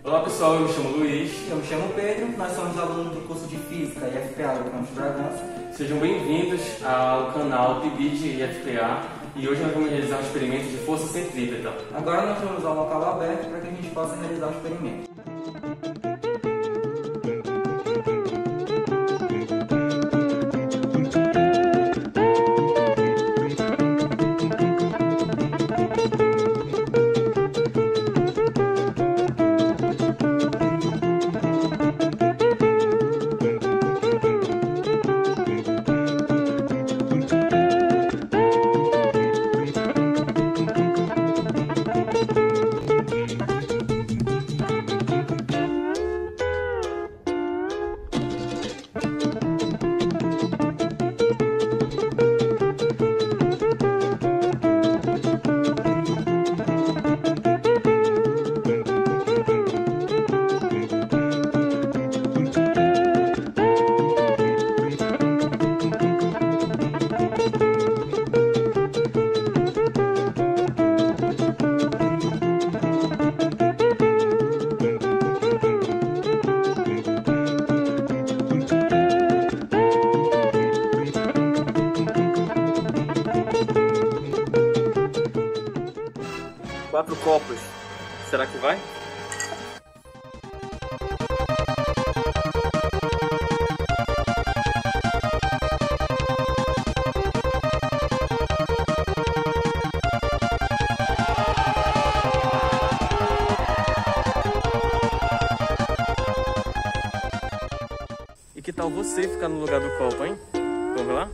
Olá pessoal, eu me chamo Luiz. Eu me chamo Pedro. Nós somos alunos do curso de Física e FPA do Campus Bragança. Sejam bem-vindos ao canal PIBID e FPA. E hoje nós vamos realizar um experimento de força centrípeta. Agora nós vamos ao local aberto para que a gente possa realizar o experimento. Quatro copos. Será que vai? E que tal você ficar no lugar do copo, hein? Vamos lá?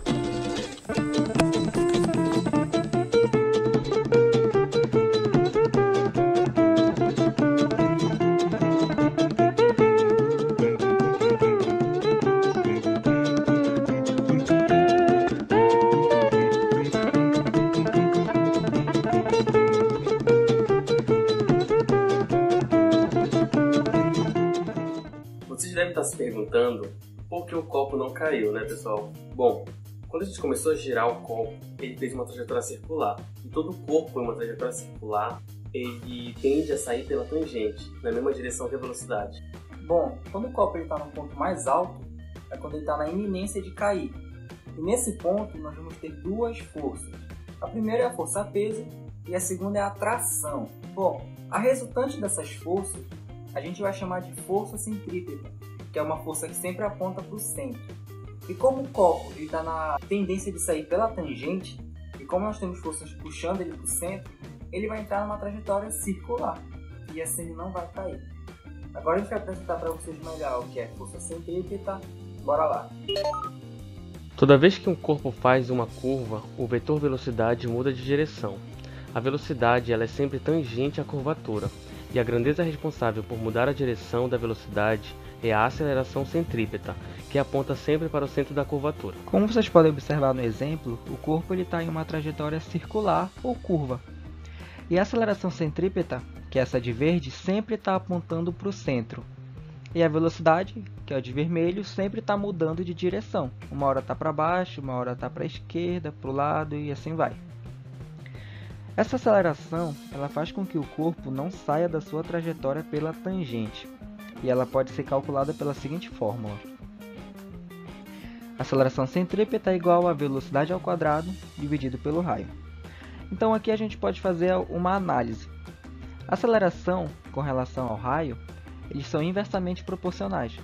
Vocês devem estar se perguntando por que o copo não caiu, né, pessoal? Bom, quando a gente começou a girar o copo, ele fez uma trajetória circular. E todo corpo em uma trajetória circular, ele tende a sair pela tangente, na mesma direção que a velocidade. Bom, quando o copo está no ponto mais alto, é quando ele está na iminência de cair. E nesse ponto, nós vamos ter duas forças. A primeira é a força-peso e a segunda é a tração. Bom, a resultante dessas forças a gente vai chamar de força centrípeta, que é uma força que sempre aponta para o centro. E como o copo está na tendência de sair pela tangente, e como nós temos forças puxando ele para o centro, ele vai entrar numa trajetória circular, e assim ele não vai cair. Agora a gente vai apresentar para vocês melhor o que é força centrípeta. Bora lá! Toda vez que um corpo faz uma curva, o vetor velocidade muda de direção. A velocidade ela é sempre tangente à curvatura. E a grandeza responsável por mudar a direção da velocidade é a aceleração centrípeta, que aponta sempre para o centro da curvatura. Como vocês podem observar no exemplo, o corpo está em uma trajetória circular ou curva. E a aceleração centrípeta, que é essa de verde, sempre está apontando para o centro. E a velocidade, que é o de vermelho, sempre está mudando de direção. Uma hora está para baixo, uma hora está para a esquerda, para o lado e assim vai. Essa aceleração ela faz com que o corpo não saia da sua trajetória pela tangente, e ela pode ser calculada pela seguinte fórmula. A aceleração centrípeta é igual a velocidade ao quadrado dividido pelo raio. Então aqui a gente pode fazer uma análise. A aceleração com relação ao raio, eles são inversamente proporcionais,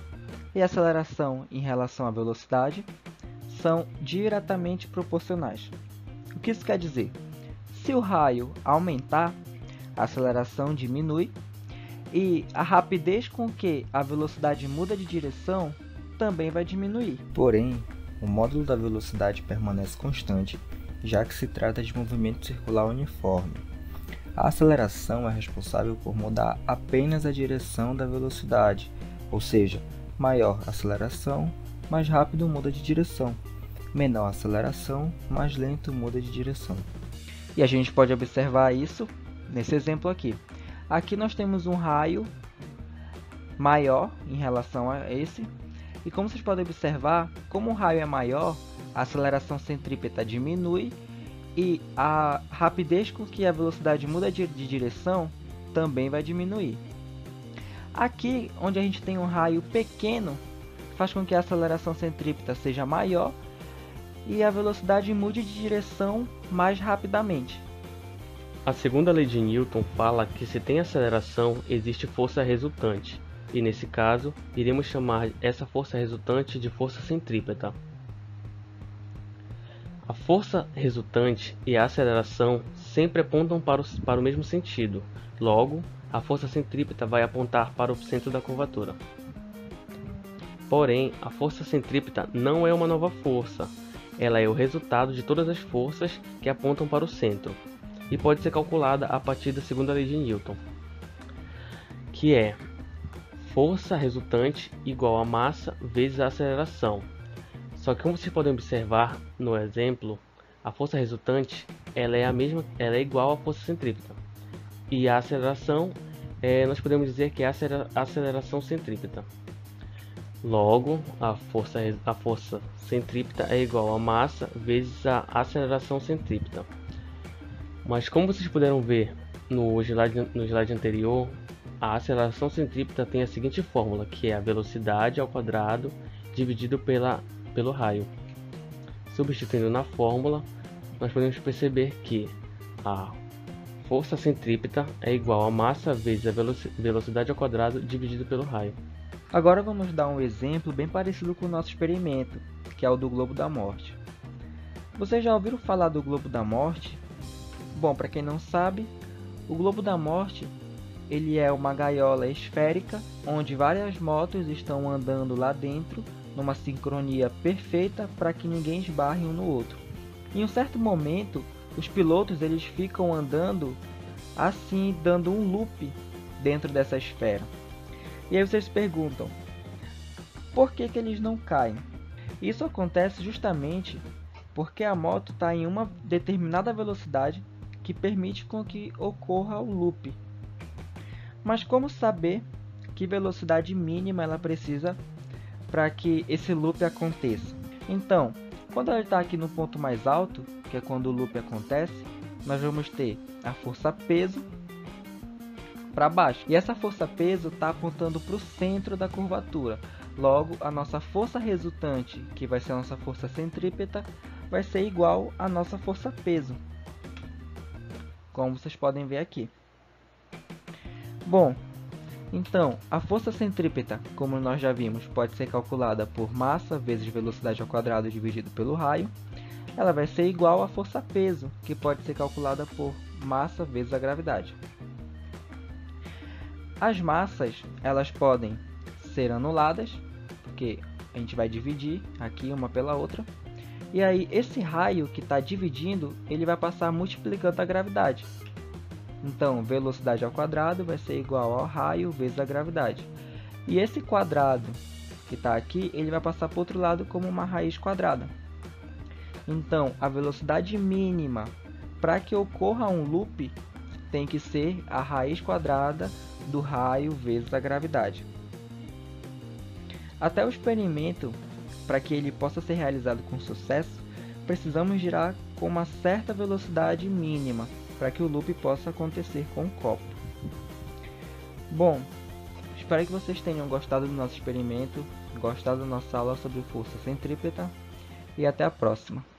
e a aceleração em relação à velocidade são diretamente proporcionais. O que isso quer dizer? Se o raio aumentar, a aceleração diminui e a rapidez com que a velocidade muda de direção também vai diminuir. Porém, o módulo da velocidade permanece constante, já que se trata de movimento circular uniforme. A aceleração é responsável por mudar apenas a direção da velocidade, ou seja, maior aceleração, mais rápido muda de direção. Menor aceleração, mais lento muda de direção. E a gente pode observar isso nesse exemplo aqui. Aqui nós temos um raio maior em relação a esse. E como vocês podem observar, como o raio é maior, a aceleração centrípeta diminui e a rapidez com que a velocidade muda de direção também vai diminuir. Aqui, onde a gente tem um raio pequeno, faz com que a aceleração centrípeta seja maior e a velocidade mude de direção mais rapidamente. A segunda lei de Newton fala que se tem aceleração, existe força resultante, e nesse caso, iremos chamar essa força resultante de força centrípeta. A força resultante e a aceleração sempre apontam para o mesmo sentido, logo, a força centrípeta vai apontar para o centro da curvatura. Porém, a força centrípeta não é uma nova força, ela é o resultado de todas as forças que apontam para o centro, e pode ser calculada a partir da segunda lei de Newton, que é força resultante igual a massa vezes a aceleração. Só que como vocês podem observar no exemplo, a força resultante ela é igual à força centrípeta, e a aceleração nós podemos dizer que é a aceleração centrípeta. Logo, a força centrípeta é igual a massa vezes a aceleração centrípeta. Mas como vocês puderam ver no slide anterior, a aceleração centrípeta tem a seguinte fórmula, que é a velocidade ao quadrado dividido pelo raio. Substituindo na fórmula, nós podemos perceber que a força centrípeta é igual a massa vezes a velocidade ao quadrado dividido pelo raio. Agora vamos dar um exemplo bem parecido com o nosso experimento, que é o do globo da morte. Vocês já ouviram falar do globo da morte? Bom, para quem não sabe, o globo da morte ele é uma gaiola esférica onde várias motos estão andando lá dentro numa sincronia perfeita para que ninguém esbarre um no outro. Em um certo momento, os pilotos eles ficam andando assim, dando um loop dentro dessa esfera. E aí vocês se perguntam, por que eles não caem? Isso acontece justamente porque a moto está em uma determinada velocidade que permite com que ocorra o loop. Mas como saber que velocidade mínima ela precisa para que esse loop aconteça? Então, quando ela está aqui no ponto mais alto, que é quando o loop acontece, nós vamos ter a força peso para baixo. E essa força peso está apontando para o centro da curvatura. Logo, a nossa força resultante, que vai ser a nossa força centrípeta, vai ser igual à nossa força peso, como vocês podem ver aqui. Bom, então, a força centrípeta, como nós já vimos, pode ser calculada por massa vezes velocidade ao quadrado dividido pelo raio. Ela vai ser igual à força peso, que pode ser calculada por massa vezes a gravidade. As massas, elas podem ser anuladas, porque a gente vai dividir aqui uma pela outra. E aí, esse raio que está dividindo, ele vai passar multiplicando a gravidade. Então, velocidade ao quadrado vai ser igual ao raio vezes a gravidade. E esse quadrado que está aqui, ele vai passar para o outro lado como uma raiz quadrada. Então, a velocidade mínima para que ocorra um loop tem que ser a raiz quadrada do raio vezes a gravidade. Até o experimento, para que ele possa ser realizado com sucesso, precisamos girar com uma certa velocidade mínima para que o loop possa acontecer com o copo. Bom, espero que vocês tenham gostado do nosso experimento, gostado da nossa aula sobre força centrípeta e até a próxima.